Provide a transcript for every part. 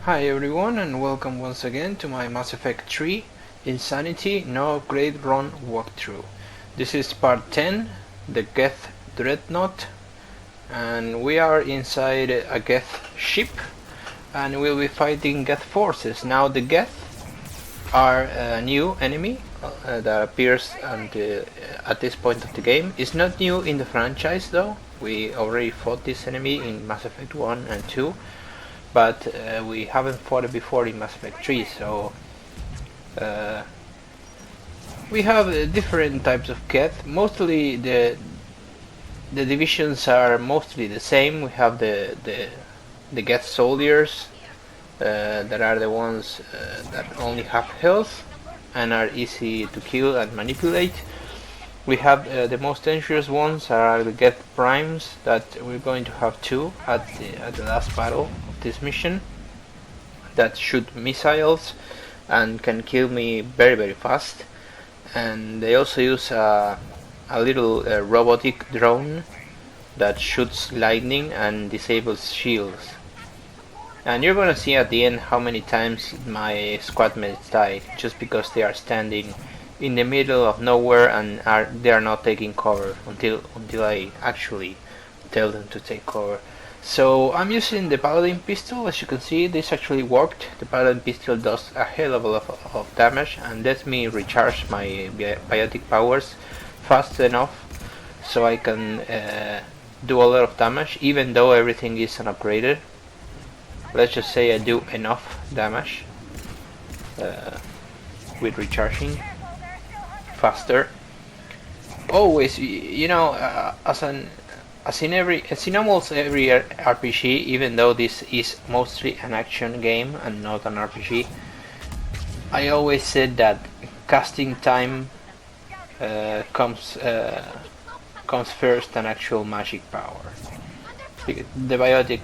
Hi everyone, and welcome once again to my Mass Effect 3 Insanity No Upgrade Run walkthrough. This is part 10, the Geth Dreadnought, and we are inside a Geth ship and we'll be fighting Geth forces. Now the Geth are a new enemy that appears at this point of the game. It's not new in the franchise though. We already fought this enemy in Mass Effect 1 and 2. But we haven't fought it before in Mass Effect 3, so we have different types of Geth. Mostly the divisions are mostly the same. We have the Geth soldiers that are the ones that only have health and are easy to kill and manipulate. We have the most dangerous ones are the Geth primes that we're going to have two at the last battle this mission, that shoot missiles and can kill me very fast. And they also use a little robotic drone that shoots lightning and disables shields. And you're gonna see at the end how many times my squad mates die just because they are standing in the middle of nowhere and they are not taking cover until I actually tell them to take cover. So I'm using the Paladin pistol. As you can see, this actually worked. The Paladin pistol does a hell of a lot of damage and lets me recharge my biotic powers fast enough so I can do a lot of damage, even though everything is unupgraded. Let's just say I do enough damage with recharging faster. Always, you know, as in almost every RPG, even though this is mostly an action game and not an RPG, I always said that casting time comes first than actual magic power. The biotic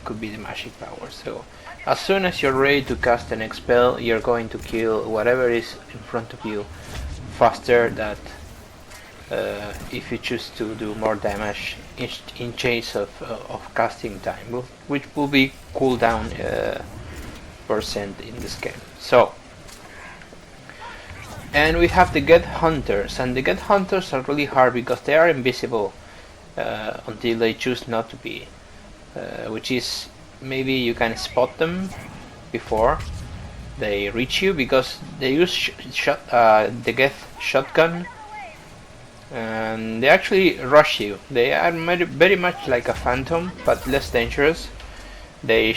could be the magic power. So as soon as you're ready to cast the next spell, you're going to kill whatever is in front of you faster than if you choose to do more damage in chase of casting time, which will be cooldown percent in this game. So, and we have the Geth Hunters, and the Geth Hunters are really hard because they are invisible until they choose not to be, which is maybe you can spot them before they reach you because they use the Geth shotgun. And they actually rush you. They are very much like a phantom, but less dangerous. They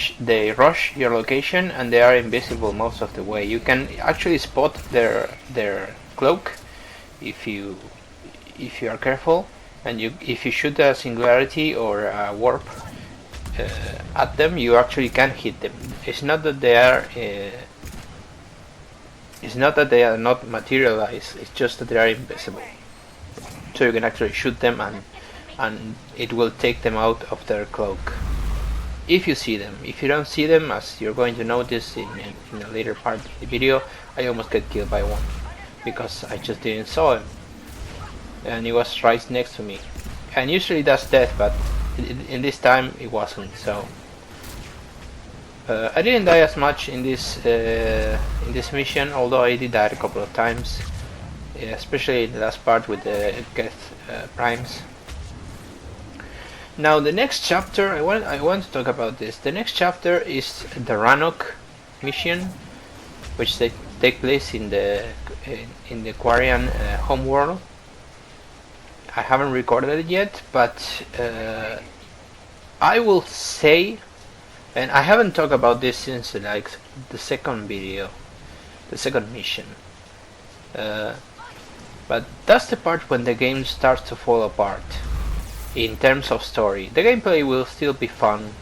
rush your location and they are invisible most of the way. You can actually spot their cloak if you are careful, and if you shoot a singularity or a warp at them, you actually can hit them. It's not that they are not materialized. It's just that they are invisible. So you can actually shoot them and it will take them out of their cloak if you see them. If you don't see them, as you're going to notice in a later part of the video, I almost get killed by one because I just didn't saw him and he was right next to me, and usually that's death, but in this time it wasn't. So I didn't die as much in this mission, although I did die a couple of times. Especially in the last part with the Geth primes. Now the next chapter, I want to talk about this. The next chapter is the Rannoch mission, which take place in the Quarian homeworld. I haven't recorded it yet, but I will say, and I haven't talked about this since like the second video, the second mission. But that's the part when the game starts to fall apart in terms of story. The gameplay will still be fun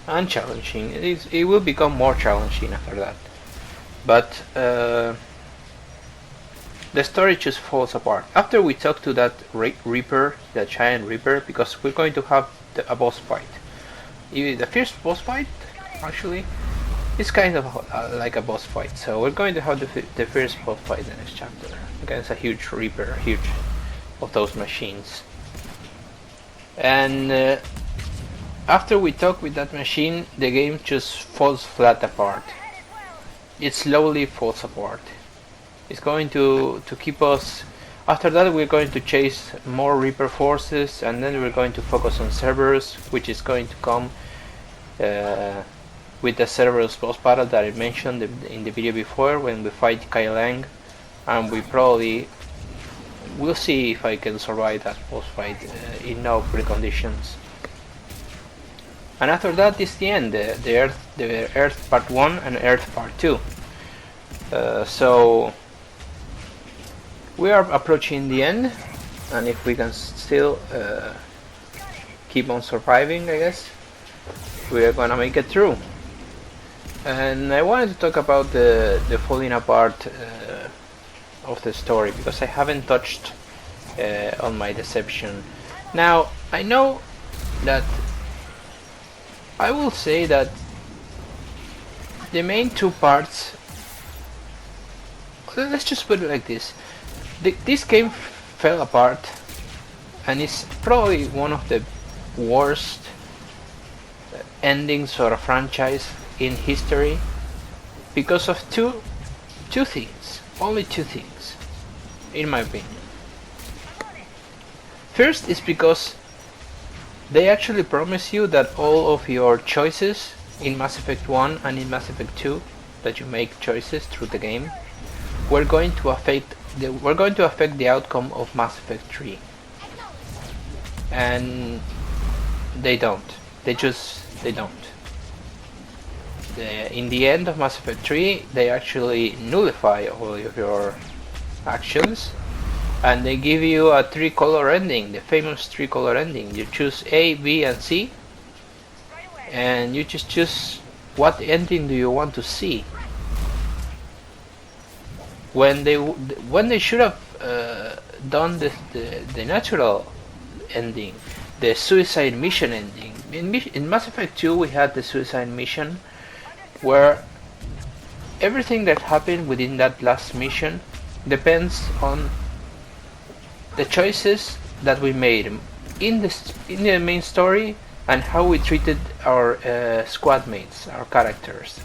and challenging. It will become more challenging after that. But the story just falls apart. After we talk to that Reaper, the giant Reaper, because we're going to have a boss fight. The first boss fight, actually, is kind of like a boss fight. So we're going to have the first boss fight in the next chapter against a huge Reaper, huge of those machines. And after we talk with that machine, the game just falls flat apart. It slowly falls apart. It's going to keep us. After that, we're going to chase more Reaper forces, and then we're going to focus on Cerberus, which is going to come with the Cerberus boss battle that I mentioned in the video before, when we fight Kai Lang, and we probably will see if I can survive that boss fight in no preconditions. And after that is the end, the Earth Part 1 and Earth Part 2. So we are approaching the end, and if we can still keep on surviving, I guess we are gonna make it through. And I wanted to talk about the falling apart of the story, because I haven't touched on my deception. Now, I know that I will say that the main two parts, let's just put it like this, this game fell apart, and it's probably one of the worst endings for a franchise in history, because of two things, only two things, in my opinion. First is because they actually promise you that all of your choices in Mass Effect 1 and in Mass Effect 2, that you make choices through the game, were going to affect the outcome of Mass Effect 3. And they don't. They don't. In the end of Mass Effect 3, they actually nullify all of your actions, and they give you a 3-color ending, the famous 3-color ending. You choose A, B, and C, and you just choose what ending do you want to see. When they should have done the natural ending, the suicide mission ending. In Mass Effect 2, we had the suicide mission, where everything that happened within that last mission depends on the choices that we made in the main story, and how we treated our squad mates, our characters.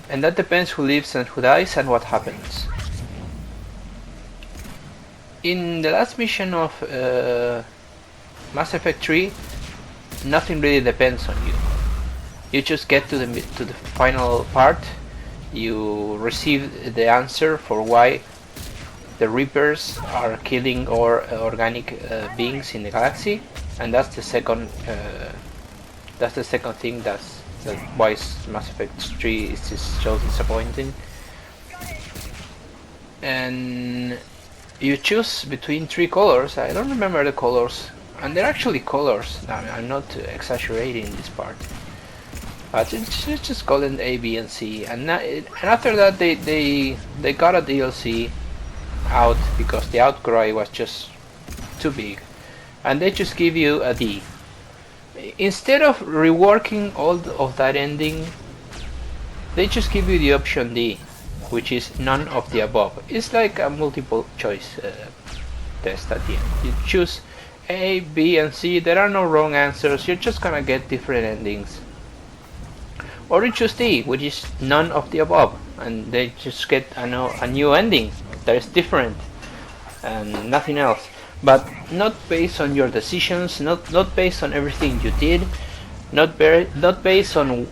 And that depends who lives and who dies and what happens. In the last mission of Mass Effect 3, nothing really depends on you. You just get to the final part, you receive the answer for why the Reapers are killing organic beings in the galaxy, and that's the second thing that's why Mass Effect 3 is just so disappointing. And you choose between 3 colors. I don't remember the colors, and they're actually colors. I'm not exaggerating this part. Just call it A, B, and C. And after that, they got a DLC out because the outcry was just too big, and they just give you a D. Instead of reworking all of that ending, they just give you the option D, which is none of the above. It's like a multiple choice test at the end. You choose A, B, and C. There are no wrong answers. You're just gonna get different endings. Or you choose D, which is none of the above, and they just get a new ending that is different and nothing else. But not based on your decisions, not based on everything you did, not based on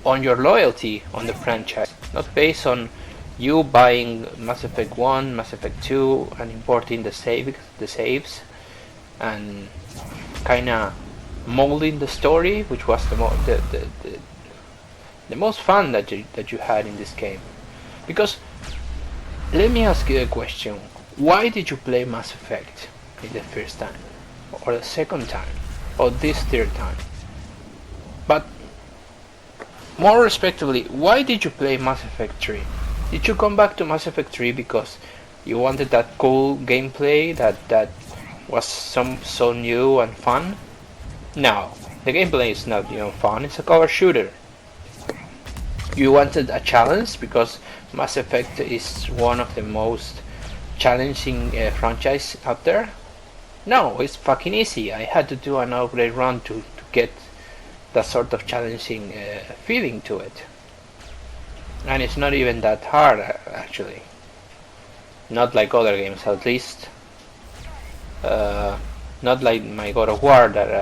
your loyalty on the franchise, not based on you buying Mass Effect 1, Mass Effect 2, and importing the saves, and kinda molding the story, which was the most fun that you had in this game. Because let me ask you a question: why did you play Mass Effect in the first time, or the second time, or this third time? But more respectively, why did you play Mass Effect 3? Did you come back to Mass Effect 3 because you wanted that cool gameplay that was so new and fun? No, the gameplay is not fun. It's a cover shooter. You wanted a challenge because Mass Effect is one of the most challenging franchise out there. No, it's fucking easy. I had to do an upgrade run to get that sort of challenging feeling to it. And it's not even that hard, actually. Not like other games, at least. Not like my God of War that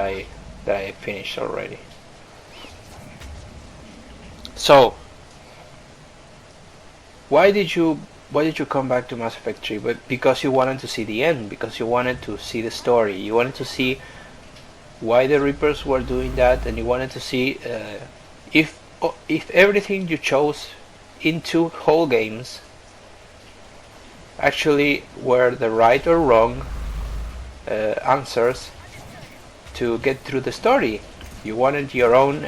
I finished already. So, why did you come back to Mass Effect 3? But because you wanted to see the end, because you wanted to see the story, you wanted to see why the Reapers were doing that, and you wanted to see if everything you chose in 2 whole games actually were the right or wrong answers to get through the story. You wanted your own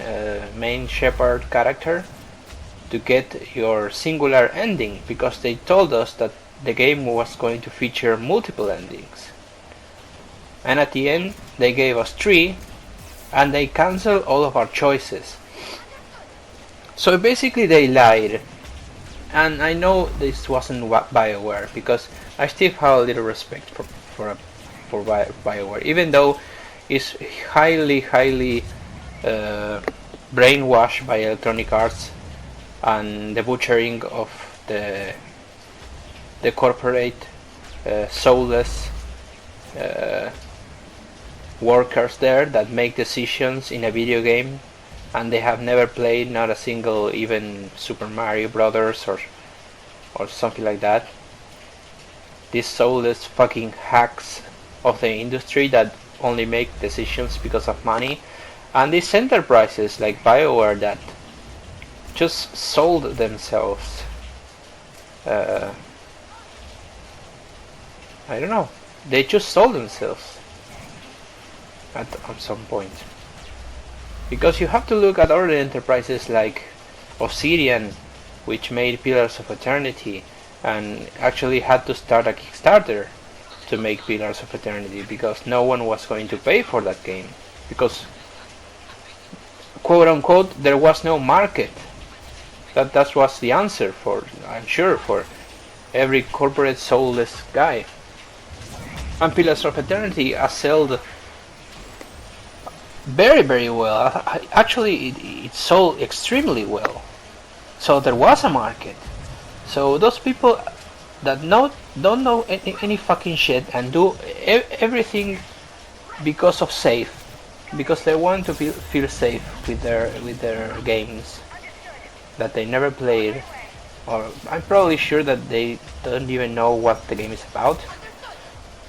main Shepard character to get your singular ending, because they told us that the game was going to feature multiple endings. And at the end they gave us 3, and they cancelled all of our choices. So basically they lied. And I know this wasn't BioWare, because I still have a little respect for BioWare, even though it's highly brainwashed by Electronic Arts and the butchering of the corporate soulless workers there that make decisions in a video game, and they have never played not a single even Super Mario Brothers or something like that. These soulless fucking hacks of the industry that only make decisions because of money, and these enterprises like BioWare that just sold themselves. I don't know. They just sold themselves at some point. Because you have to look at other enterprises like Obsidian, which made Pillars of Eternity, and actually had to start a Kickstarter to make Pillars of Eternity, because no one was going to pay for that game, because quote unquote there was no market. That was the answer for, I'm sure, for every corporate soulless guy. And Pillars of Eternity sold very well. Actually, it sold extremely well. So there was a market. So those people that don't know any fucking shit and do everything because of safe, because they want to feel safe with their games that they never played, or I'm probably sure that they don't even know what the game is about.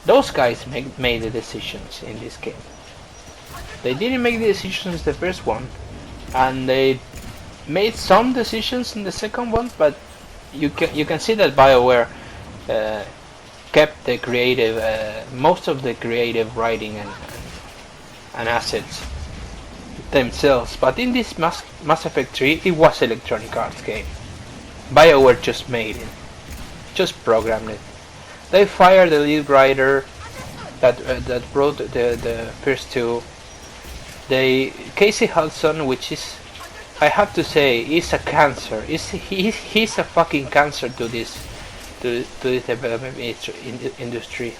Those guys made the decisions in this game. They didn't make the decisions the first one, and they made some decisions in the second one, but you can see that BioWare kept the creative, most of the creative writing and assets themselves. But in this Mass Effect 3, it was Electronic Arts game. BioWare just made it, just programmed it. They fired the lead writer that wrote the first 2. Casey Hudson, which is, I have to say, is a cancer. He's a fucking cancer to this development industry.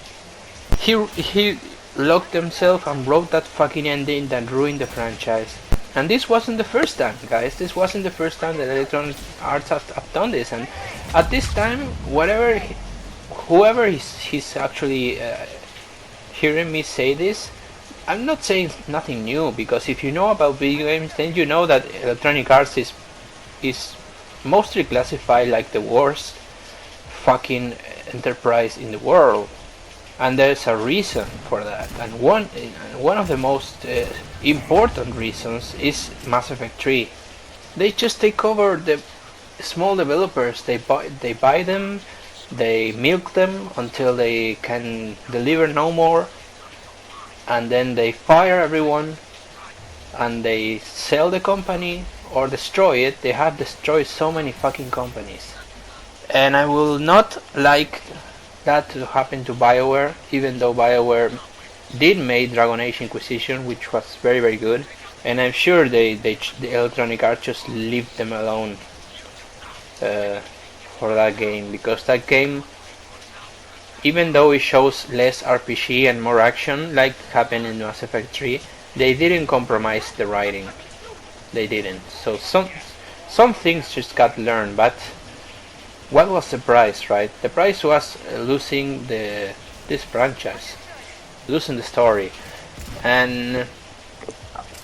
He locked himself and wrote that fucking ending that ruined the franchise. And this wasn't the first time, guys. This wasn't the first time that Electronic Arts have done this. And at this time, whoever he's actually hearing me say this, I'm not saying nothing new, because if you know about video games, then you know that Electronic Arts is mostly classified like the worst fucking enterprise in the world, and there's a reason for that. And one of the most important reasons is Mass Effect 3. They just take over the small developers. They buy them, they milk them until they can deliver no more, and then they fire everyone, and they sell the company or destroy it. They have destroyed so many fucking companies, and I will not like that to happen to BioWare, even though BioWare did make Dragon Age Inquisition, which was very good, and I'm sure the Electronic Arts just leave them alone for that game, because that game even though it shows less RPG and more action, like happened in Mass Effect 3, they didn't compromise the writing. They didn't. So some things just got learned, but what was the price, right? The price was losing this franchise, losing the story. And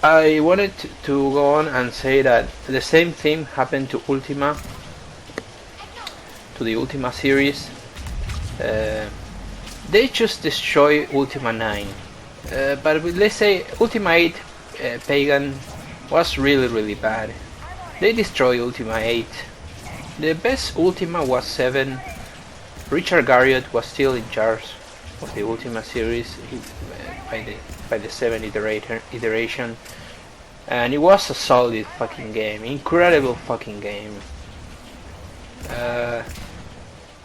I wanted to go on and say that the same thing happened to Ultima, to the Ultima series. They just destroy Ultima 9. But let's say Ultima 8 Pagan was really bad. They destroy Ultima 8. The best Ultima was 7. Richard Garriott was still in charge of the Ultima series by the 7 iteration, and it was a solid fucking game, incredible fucking game.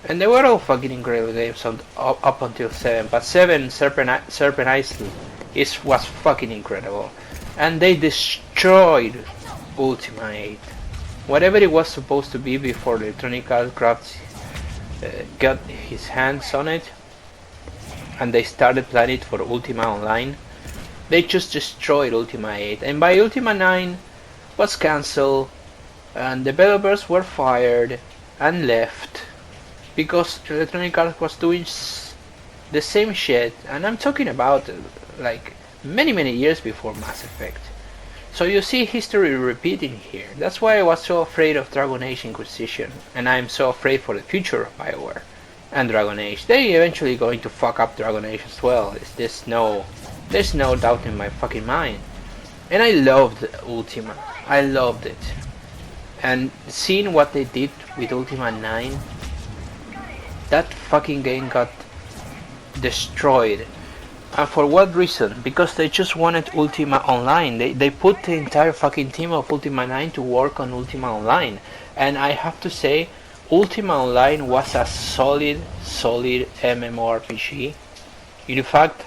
And they were all fucking incredible games up until 7, but 7 Serpent Isle was fucking incredible, and they destroyed Ultima 8. Whatever it was supposed to be before Electronic Arts got his hands on it, and they started planning for Ultima Online, they just destroyed Ultima 8, and by Ultima 9 was cancelled, and developers were fired and left because Electronic Arts was doing the same shit, and I'm talking about like many years before Mass Effect. So you see history repeating here. That's why I was so afraid of Dragon Age Inquisition, and I'm so afraid for the future of BioWare and Dragon Age. They eventually going to fuck up Dragon Age as well. There's no doubt in my fucking mind. And I loved Ultima. I loved it. And seeing what they did with Ultima 9, that fucking game got destroyed. And for what reason? Because they just wanted Ultima Online. They put the entire fucking team of Ultima 9 to work on Ultima Online. And I have to say, Ultima Online was a solid MMORPG. In fact,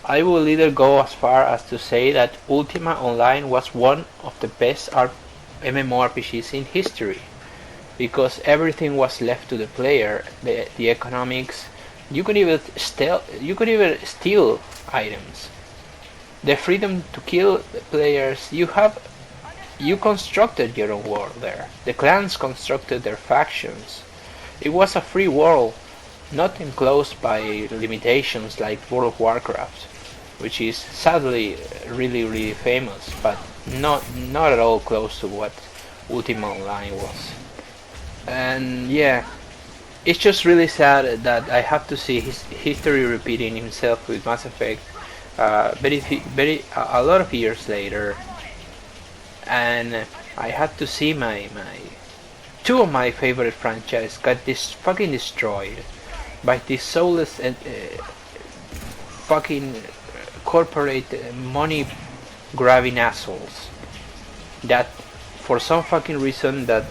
I will either go as far as to say that Ultima Online was one of the best MMORPGs in history, because everything was left to the player. The economics, you could even steal items, the freedom to kill the players. You constructed your own world there. The clans constructed their factions. It was a free world, not enclosed by limitations like World of Warcraft, which is sadly really famous, but not at all close to what Ultima Online was. And yeah, it's just really sad that I have to see his history repeating himself with Mass Effect a lot of years later, and I had to see my two of my favorite franchises got fucking destroyed by these soulless and fucking corporate money grabbing assholes that for some fucking reason that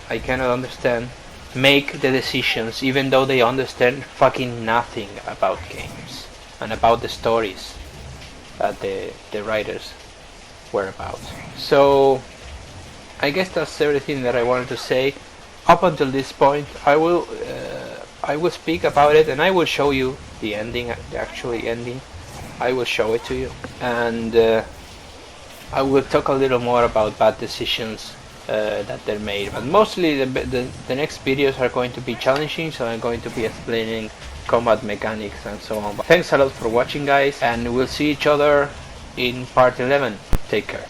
I cannot understand make the decisions even though they understand fucking nothing about games and about the stories that the writers were about. So I guess that's everything that I wanted to say. Up until this point, I will speak about it, and I will show you the ending, the actual ending. I will show it to you, and I will talk a little more about bad decisions that they made. But mostly the next videos are going to be challenging, so I'm going to be explaining combat mechanics and so on. But thanks a lot for watching, guys, and we'll see each other in part 11. Take care.